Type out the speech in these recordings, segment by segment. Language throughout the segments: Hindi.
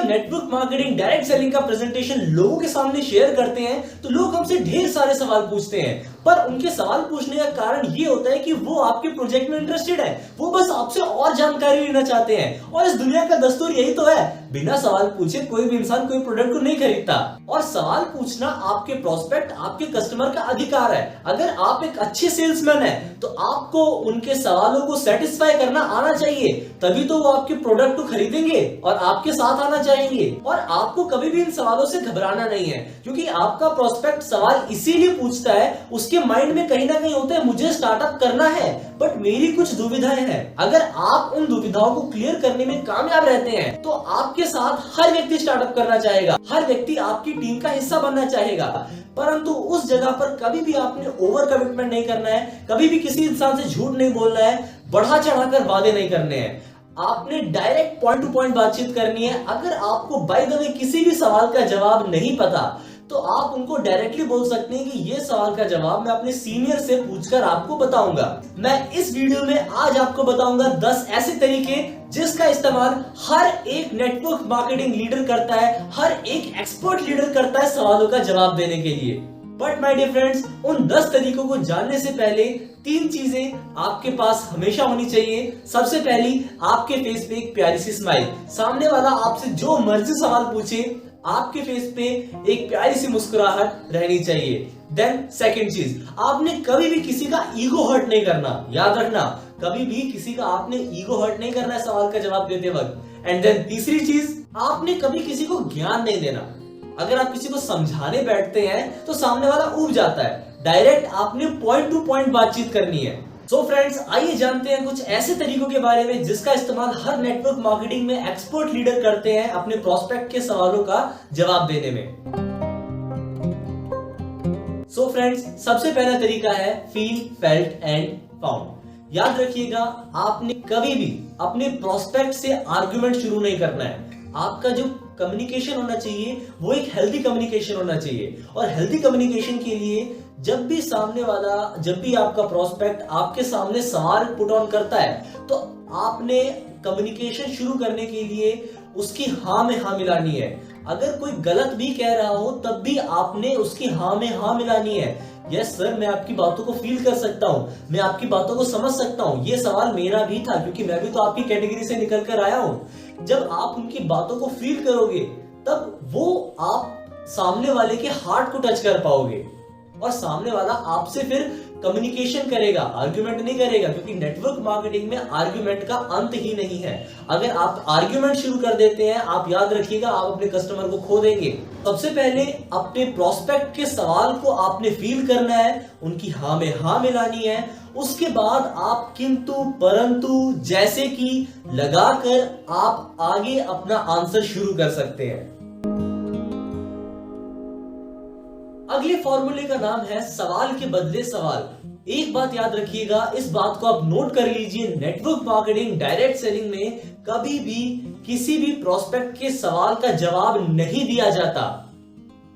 नेटवर्क मार्केटिंग डायरेक्ट सेलिंग का प्रेजेंटेशन लोगों के सामने शेयर करते हैं तो लोग हमसे ढेर सारे सवाल पूछते हैं, पर उनके सवाल पूछने का कारण ये होता है कि वो आपके प्रोजेक्ट में इंटरेस्टेड है, वो बस आपसे और जानकारी लेना चाहते हैं। और इस दुनिया का दस्तूर यही तो है, बिना सवाल पूछे कोई भी इंसान कोई प्रोडक्ट को नहीं खरीदता। और सवाल पूछना आपके प्रोस्पेक्ट, आपके कस्टमर का अधिकार है। अगर आप एक अच्छे सेल्समैन हैं तो आपको उनके सवालों को सेटिस्फाई करना आना चाहिए, तभी तो वो आपके प्रोडक्ट को खरीदेंगे और आपके साथ आना चाहेंगे। और आपको कभी भी इन सवालों से घबराना नहीं है, क्योंकि आपका प्रोस्पेक्ट सवाल इसीलिए पूछता है, उसके माइंड में कहीं ना कहीं होता है मुझे स्टार्टअप करना है बट मेरी कुछ दुविधाएं हैं। अगर आप उन दुविधाओं को क्लियर करने में कामयाब रहते हैं तो आपके साथ हर व्यक्ति स्टार्टअप करना चाहेगा, हर व्यक्ति आपकी टीम का हिस्सा बनना चाहेगा। परंतु उस जगह पर कभी भी आपने ओवर कमिटमेंट नहीं करना है, कभी भी किसी इंसान से झूठ नहीं बोलना है, बढ़ा चढ़ाकर वादे नहीं करने हैं। आपने डायरेक्ट पॉइंट टू पॉइंट बातचीत करनी है। अगर आपको बाय द वे किसी भी सवाल का जवाब नहीं पता तो आप उनको डायरेक्टली बोल सकते हैं कि ये सवाल का जवाब मैं अपने सीनियर से पूछकर आपको बताऊंगा। मैं इस वीडियो में आज आपको बताऊंगा 10 ऐसे तरीके जिसका इस्तेमाल हर एक नेटवर्क मार्केटिंग लीडर करता है, हर एक एक्सपर्ट लीडर करता है सवालों का जवाब देने के लिए। बट माय डियर फ्रेंड्स, उन 10 तरीकों को जानने से पहले 3 चीजें आपके पास हमेशा होनी चाहिए। सबसे पहली, आपके फेस पे एक प्यारी सी स्माइल। सामने वाला आपसे जो मर्जी सवाल पूछे, आपके फेस पे एक प्यारी सी मुस्कुराहट रहनी चाहिए। देन सेकंड चीज, आपने कभी भी किसी का ईगो हर्ट नहीं करना। याद रखना, कभी भी किसी का आपने ईगो हर्ट नहीं करना है सवाल का जवाब देते वक्त। एंड देन तीसरी चीज, आपने कभी किसी को ज्ञान नहीं देना। अगर आप किसी को समझाने बैठते हैं तो सामने वाला ऊब जाता है। डायरेक्ट आपने पॉइंट टू पॉइंट बातचीत करनी है। सो फ्रेंड्स, आइए जानते हैं कुछ ऐसे तरीकों के बारे में जिसका इस्तेमाल हर नेटवर्क मार्केटिंग में एक्सपर्ट लीडर करते हैं अपने प्रोस्पेक्ट के सवालों का जवाब देने में। सो फ्रेंड्स, सबसे पहला तरीका है फील, फेल्ट एंड फाउंड। याद रखिएगा, आपने कभी भी अपने प्रोस्पेक्ट से आर्गुमेंट शुरू नहीं करना है। आपका जो कम्युनिकेशन होना चाहिए वो एक हेल्दी कम्युनिकेशन होना चाहिए। और हेल्दी कम्युनिकेशन के लिए जब भी आपका प्रोस्पेक्ट आपके सामने सवाल पुट ऑन करता है तो आपने कम्युनिकेशन शुरू करने के लिए उसकी हाँ में हाँ मिलानी है। अगर कोई गलत भी कह रहा हो तब भी आपने उसकी हाँ में हाँ मिलानी है। यस सर, मैं आपकी बातों को फील कर सकता हूँ, मैं आपकी बातों को समझ सकता हूँ, ये सवाल मेरा भी था क्योंकि मैं भी तो आपकी कैटेगरी से निकल कर आया हूँ। जब आप उनकी बातों को फील करोगे तब वो आप सामने वाले के हार्ट को टच कर पाओगे और सामने वाला आपसे फिर कम्युनिकेशन करेगा, आर्ग्यूमेंट नहीं करेगा, क्योंकि नेटवर्क मार्केटिंग में आर्ग्यूमेंट का अंत ही नहीं है। अगर आप आर्ग्यूमेंट शुरू कर देते हैं, आप याद रखिएगा, आप अपने कस्टमर को खो देंगे। सबसे पहले अपने प्रोस्पेक्ट के सवाल को आपने फील करना है, उनकी हाँ में हाँ मिलानी है। उसके बाद आप किंतु परंतु जैसे कि लगाकर आप आगे अपना आंसर शुरू कर सकते हैं। अगले फॉर्मूले का नाम है सवाल के बदले सवाल। एक बात याद रखिएगा, इस बात को आप नोट कर लीजिए, नेटवर्क मार्केटिंग डायरेक्ट सेलिंग में कभी भी किसी भी प्रोस्पेक्ट के सवाल का जवाब नहीं दिया जाता।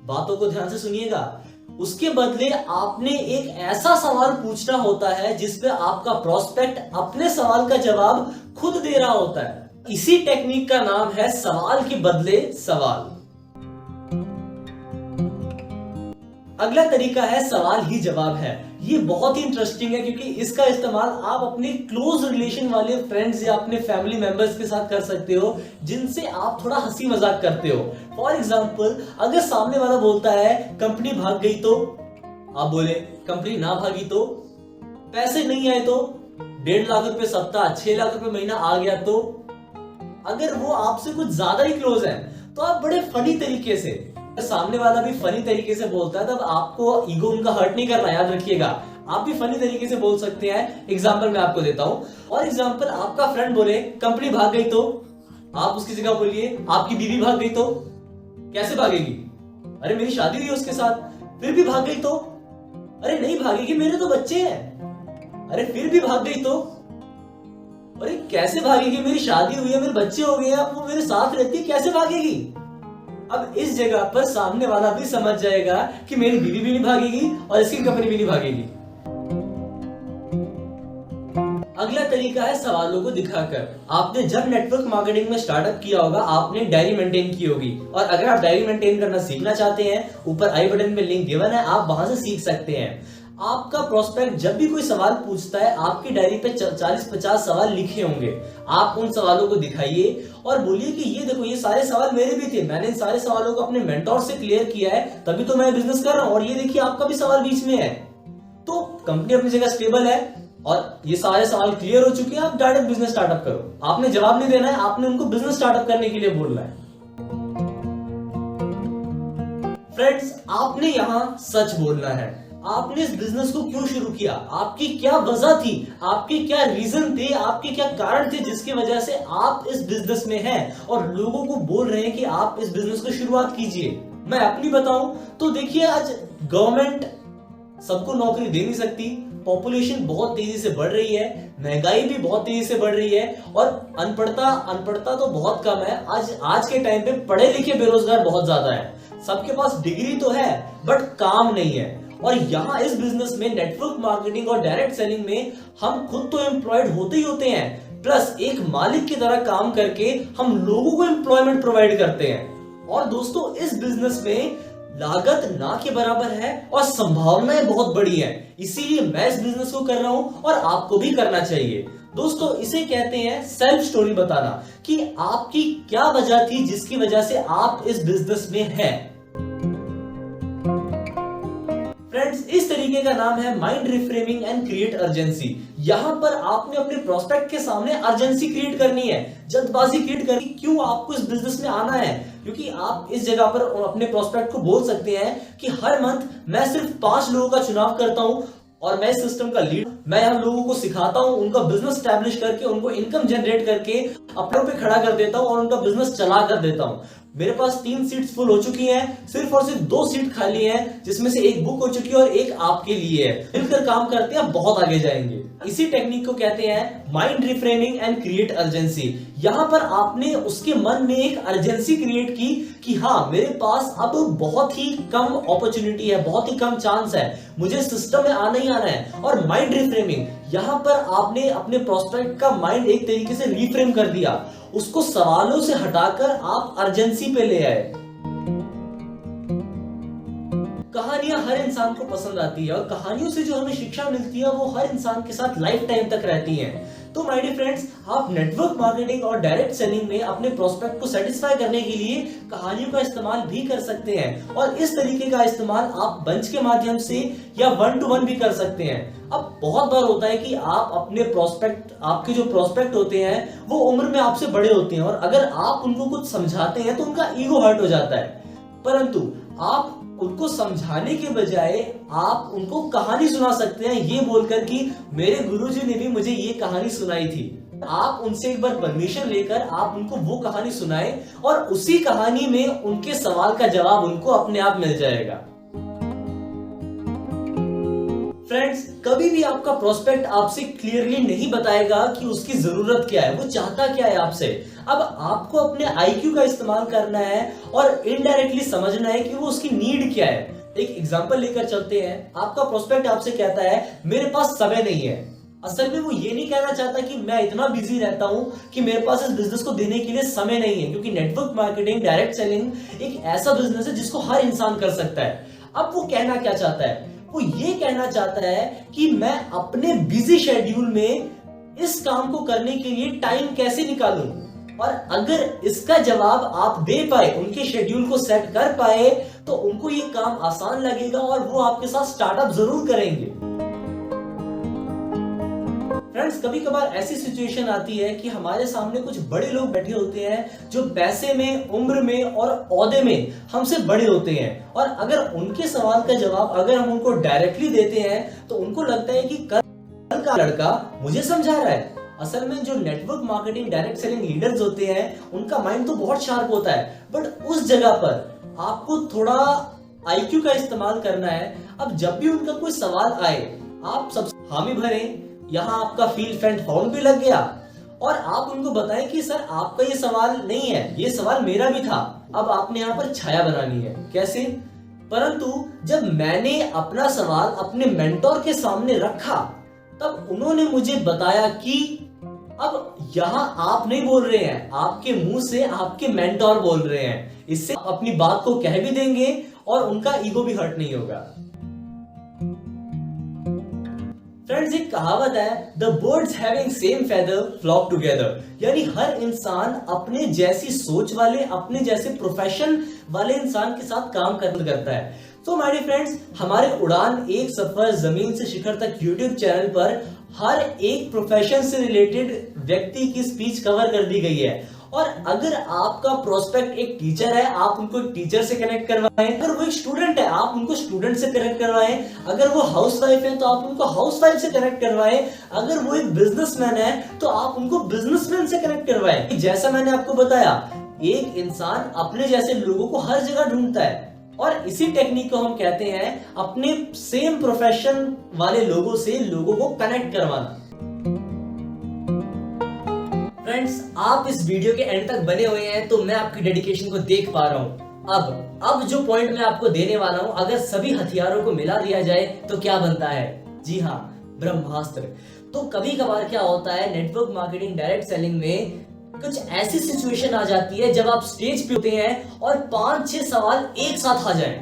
बातों को ध्यान से सुनिएगा। उसके बदले आपने एक ऐसा सवाल पूछना होता है जिसपे आपका प्रोस्पेक्ट अपने सवाल का जवाब खुद दे रहा होता है। इसी टेक्निक का नाम है सवाल के बदले सवाल। अगला तरीका है सवाल ही जवाब है। ये बहुत ही इंटरेस्टिंग है क्योंकि इसका इस्तेमाल आप अपने क्लोज रिलेशन वाले फ्रेंड्स या अपने फैमिली मेंबर्स के साथ कर सकते हो जिनसे आप थोड़ा हंसी मजाक करते हो। फॉर एग्जांपल, अगर सामने वाला बोलता है कंपनी भाग गई तो आप बोले कंपनी ना भागी तो, पैसे नहीं आए तो, 1.5 लाख रुपए सप्ताह 6 लाख रुपए महीना आ गया तो। अगर वो आपसे कुछ ज्यादा ही क्लोज है तो आप बड़े फनी तरीके से, सामने वाला भी फनी तरीके से बोलता है, तब आपको ईगो उनका हर्ट नहीं करना। याद रखिएगा, आप भी फनी तरीके से बोल सकते हैं। एग्जांपल मैं आपको देता हूं। और एग्जांपल, आपका फ्रेंड बोले कंपनी भाग गई तो आप उसकी जगह बोलिए आपकी बीवी भाग गई तो। कैसे भागेगी? अरे मेरी शादी हुई उसके साथ। फिर भी भाग गई तो? अरे नहीं भागेगी, मेरे तो बच्चे हैं। अरे फिर भी भाग गई तो? अरे कैसे भागेगी, मेरी शादी हुई है, मेरे बच्चे हो गए हैं, अब वो मेरे साथ रहती है, कैसे भागेगी? अब इस जगह पर सामने वाला भी समझ जाएगा कि मेरी बीवी भी नहीं भागेगी और इसकी कंपनी भी नहीं भागेगी। अगला तरीका है सवालों को दिखाकर। आपने जब नेटवर्क मार्केटिंग में स्टार्टअप किया होगा, आपने डायरी मेंटेन की होगी, और अगर आप डायरी मेंटेन करना सीखना चाहते हैं, ऊपर आई बटन में लिंक गिवन है, आप वहां से सीख सकते हैं। आपका प्रोस्पेक्ट जब भी कोई सवाल पूछता है, आपकी डायरी पे 40-50 सवाल लिखे होंगे। आप उन सवालों को दिखाइए और बोलिए कि ये देखो, ये सारे सवाल मेरे भी थे, मैंने इन सारे सवालों को अपने मेंटोर से क्लियर किया है, तभी तो मैं बिजनेस कर रहा हूं, और ये देखिए आपका भी सवाल बीच में है। तो कंपनी अपनी जगह स्टेबल है और ये सारे सवाल क्लियर हो चुके हैं, आप डायरेक्ट बिजनेस स्टार्टअप करो। आपने जवाब नहीं देना है, आपने उनको बिजनेस स्टार्टअप करने के लिए बोलना है। फ्रेंड्स, आपने यहां सच बोलना है। आपने इस बिजनेस को क्यों शुरू किया, आपकी क्या वजह थी, आपके क्या रीजन थे, आपके क्या कारण थे जिसकी वजह से आप इस बिजनेस में हैं और लोगों को बोल रहे हैं कि आप इस बिजनेस को शुरुआत कीजिए। मैं अपनी बताऊं तो देखिए, आज गवर्नमेंट सबको नौकरी दे नहीं सकती, पॉपुलेशन बहुत तेजी से बढ़ रही है, महंगाई भी बहुत तेजी से बढ़ रही है, और अनपढ़ता तो बहुत कम है। आज के टाइम पे पढ़े लिखे बेरोजगार बहुत ज्यादा है। सबके पास डिग्री तो है बट काम नहीं है। और यहाँ इस बिजनेस में, नेटवर्क मार्केटिंग और डायरेक्ट सेलिंग में, हम खुद तो एम्प्लॉयड होते ही होते हैं, प्लस एक मालिक की तरह काम करके हम लोगों को एम्प्लॉयमेंट प्रोवाइड करते हैं। और दोस्तों, इस बिजनेस में लागत ना के बराबर है और संभावनाएं बहुत बड़ी हैं, इसीलिए मैं इस बिजनेस को कर रहा हूं और आपको भी करना चाहिए। दोस्तों, इसे कहते हैं सेल्फ स्टोरी बताना, कि आपकी क्या वजह थी जिसकी वजह से आप इस बिजनेस में हैं। फ्रेंड्स, इस तरीके का नाम है mind reframing and create urgency. यहां पर आपने अपने प्रोस्पेक्ट के सामने अर्जेंसी क्रिएट करनी है, जल्दबाजी क्रिएट करनी। क्यों आपको इस बिजनेस में आना है? क्योंकि आप इस जगह पर अपने प्रोस्पेक्ट को बोल सकते हैं कि हर मंथ मैं सिर्फ 5 लोगों का चुनाव करता हूं और मैं इस सिस्टम का लीड, मैं हम लोगों को सिखाता हूं, उनका बिजनेस स्टैब्लिश करके, उनको इनकम जनरेट करके अपनों पे खड़ा कर देता हूं और उनका बिजनेस चला कर देता हूं। मेरे पास 3 सीट्स फुल हो चुकी हैं, सिर्फ और सिर्फ 2 सीट खाली हैं, जिसमें से एक बुक हो चुकी है और एक आपके लिए है। मिलकर काम करते हैं, बहुत आगे जाएंगे। इसी टेक्निक को कहते हैं mind reframing and create urgency. यहां पर आपने उसके मन में एक अर्जेंसी क्रिएट की कि हाँ, मेरे पास अब बहुत ही कम अपॉर्चुनिटी है, बहुत ही कम चांस है, मुझे सिस्टम में आना ही आना है। और माइंड रिफ्रेमिंग, यहां पर आपने अपने प्रोस्पेक्ट का माइंड एक तरीके से रिफ्रेम कर दिया, उसको सवालों से हटाकर आप अर्जेंसी पे ले आए। कहानियां हर इंसान को पसंद आती है और कहानियों से जो हमें शिक्षा मिलती है वो हर इंसान के साथ लाइफ टाइम तक रहती है। तो माय डियर फ्रेंड्स, आप नेटवर्क मार्केटिंग और डायरेक्ट सेलिंग में अपने प्रोस्पेक्ट को सेटिस्फाई करने के लिए कहानियों का इस्तेमाल भी कर सकते हैं, और इस तरीके का इस्तेमाल आप बंच के माध्यम से या 1-to-1 भी कर सकते हैं। अब बहुत बार होता है कि आप अपने प्रोस्पेक्ट, आपके जो प्रोस्पेक्ट होते हैं वो उम्र में आपसे बड़े होते हैं, और अगर आप उनको कुछ समझाते हैं तो उनका ईगो हर्ट हो जाता है। परंतु आप उनको समझाने के बजाय आप उनको कहानी सुना सकते हैं, ये बोलकर कि मेरे गुरुजी ने भी मुझे ये कहानी सुनाई थी। आप उनसे एक बार परमिशन लेकर आप उनको वो कहानी सुनाएं और उसी कहानी में उनके सवाल का जवाब उनको अपने आप मिल जाएगा। फ्रेंड्स, कभी भी आपका प्रोस्पेक्ट आपसे क्लियरली नहीं बताएगा कि उसकी जरूरत क्या है, वो चाहता क्या है आपसे। अब आपको अपने आईक्यू का इस्तेमाल करना है और इनडायरेक्टली समझना है कि वो उसकी नीड क्या है। एक एग्जांपल लेकर चलते हैं। आपका प्रोस्पेक्ट आपसे कहता है मेरे पास समय नहीं है। असल में वो ये नहीं कहना चाहता कि मैं इतना बिजी रहता हूं कि मेरे पास इस बिजनेस को देने के लिए समय नहीं है, क्योंकि नेटवर्क मार्केटिंग, डायरेक्ट सेलिंग एक ऐसा बिजनेस है जिसको हर इंसान कर सकता है। अब वो कहना क्या चाहता है? वो ये कहना चाहता है कि मैं अपने बिजी शेड्यूल में इस काम को करने के लिए टाइम कैसे निकालूं, और अगर इसका जवाब आप दे पाए, उनके शेड्यूल को सेट कर पाए, तो उनको ये काम आसान लगेगा और वो आपके साथ स्टार्टअप जरूर करेंगे। फ्रेंड्स, कभी कभार ऐसी सिचुएशन आती है कि हमारे सामने कुछ बड़े लोग बैठे होते हैं जो पैसे में, उम्र में और ओहदे में हमसे बड़े होते हैं, और अगर उनके सवाल का जवाब अगर हम उनको डायरेक्टली देते हैं तो उनको लगता है कि कल का लड़का मुझे समझा रहा है। असल में जो network marketing, direct selling leaders होते हैं उनका माइंड तो बहुत शार्प होता है, बट उस जगह पर आपको थोड़ा आईक्यू का इस्तेमाल करना है। अब जब भी उनका कोई सवाल आए, आप सब हामी भरें। यहाँ आपका फील फ्रेंड फाउंड भी लग गया, और आप उनको बताएं कि सर आपका ये सवाल नहीं है, ये सवाल मेरा भी था। अब आपने यहाँ पर छाया बनानी है। कैसे? परंतु जब मैंने अपना सवाल अपने मेंटोर के सामने रखा तब उन्होंने मुझे बताया कि अब यहां आप नहीं बोल रहे हैं, आपके मुंह से आपके मेंटोर बोल रहे हैं, इससे आप अपनी बात को कह भी देंगे और उनका ईगो भी हर्ट नहीं होगा। फ्रेंड्स, एक कहावत है, the birds having same feather flock together, यानी हर इंसान अपने जैसी सोच वाले, अपने जैसे प्रोफेशन वाले इंसान के साथ काम करता है। तो माय डियर फ्रेंड्स, हमारे उड़ान एक सफर जमीन से शिखर तक यूट्यूब चैनल पर हर एक प्रोफेशन से रिलेटेड व्यक्ति की स्पीच कवर कर दी गई है। और अगर आपका प्रोस्पेक्ट एक टीचर है, आप उनको एक टीचर से कनेक्ट करवाएं, अगर वो एक स्टूडेंट है आप उनको स्टूडेंट से कनेक्ट करवाएं, अगर वो हाउसवाइफ है तो आप उनको हाउसवाइफ से कनेक्ट करवाएं, अगर वो एक बिजनेसमैन है तो आप उनको बिजनेसमैन से कनेक्ट करवाएं। जैसा मैंने आपको बताया, एक इंसान अपने जैसे लोगों को हर जगह ढूंढता है और इसी टेक्निक को हम कहते हैं अपने सेम प्रोफेशन वाले लोगों से लोगों को कनेक्ट करवाना। फ्रेंड्स, आप इस वीडियो के एंड तक बने हुए हैं तो मैं आपकी डेडिकेशन को देख पा रहा हूं। अब जो पॉइंट मैं आपको देने वाला हूं, अगर सभी हथियारों को मिला दिया जाए तो क्या बनता है? जी हाँ, ब्रह्मास्त्र। तो कभी कभार क्या होता है, नेटवर्क मार्केटिंग डायरेक्ट सेलिंग में कुछ ऐसी सिचुएशन आ जाती है जब आप स्टेज पे होते हैं और 5-6 सवाल एक साथ आ जाएं,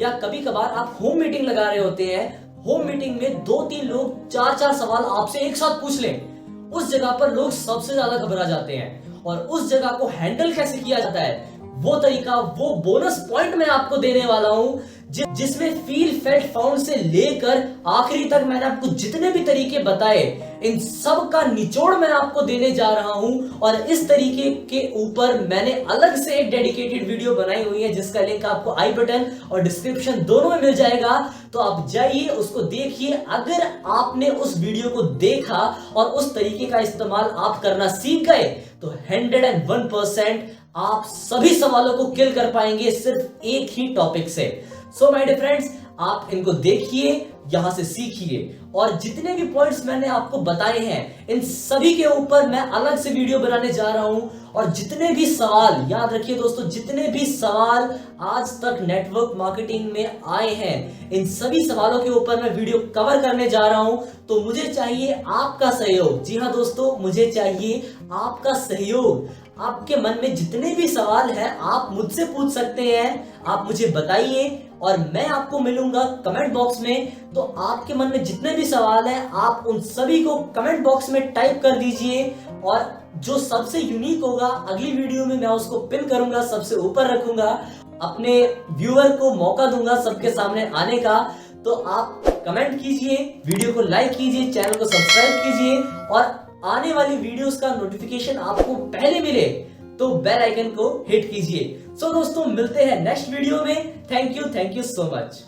या कभी कभार आप होम मीटिंग लगा रहे होते हैं, होम मीटिंग में 2-3 लोग 4-4 सवाल आपसे एक साथ पूछ लें। उस जगह पर लोग सबसे ज्यादा घबरा जाते हैं और उस जगह को हैंडल कैसे किया जाता है, वो तरीका, वो बोनस पॉइंट मैं आपको देने वाला हूं, जिसमें फील फेल्ट फाउंड से लेकर आखिरी तक मैंने आपको जितने भी तरीके बताए, इन सब का निचोड़ मैं आपको देने जा रहा हूं। और इस तरीके के ऊपर मैंने अलग से एक डेडिकेटेड वीडियो बनाई हुई है जिसका लिंक आपको आई बटन और डिस्क्रिप्शन दोनों में मिल जाएगा, तो आप जाइए उसको देखिए। अगर आपने उस वीडियो को देखा और उस तरीके का इस्तेमाल आप करना सीख गए तो 101% आप सभी सवालों को किल कर पाएंगे सिर्फ एक ही टॉपिक से। सो माय डियर फ्रेंड्स, आप इनको देखिए, यहां से सीखिए, और जितने भी पॉइंट्स मैंने आपको बताए हैं इन सभी के ऊपर मैं अलग से वीडियो बनाने जा रहा हूं। और जितने भी सवाल, याद रखिए दोस्तों, जितने भी सवाल आज तक नेटवर्क मार्केटिंग में आए हैं, इन सभी सवालों के ऊपर मैं वीडियो कवर करने जा रहा हूं। तो मुझे चाहिए आपका सहयोग। जी हाँ दोस्तों, मुझे चाहिए आपका सहयोग। आपके मन में जितने भी सवाल हैं आप मुझसे पूछ सकते हैं, आप मुझे बताइए और मैं आपको मिलूंगा कमेंट बॉक्स में। तो आपके मन में जितने भी सवाल हैं आप उन सभी को कमेंट बॉक्स में टाइप कर दीजिए, और जो सबसे यूनिक होगा अगली वीडियो में मैं उसको पिन करूंगा, सबसे ऊपर रखूंगा, अपने व्यूअर को मौका दूंगा सबके सामने आने का। तो आप कमेंट कीजिए, वीडियो को लाइक कीजिए, चैनल को सब्सक्राइब कीजिए, और आने वाली वीडियोस का नोटिफिकेशन आपको पहले मिले तो बेल आइकन को हिट कीजिए। सो दोस्तों, मिलते हैं नेक्स्ट वीडियो में। Thank you so much.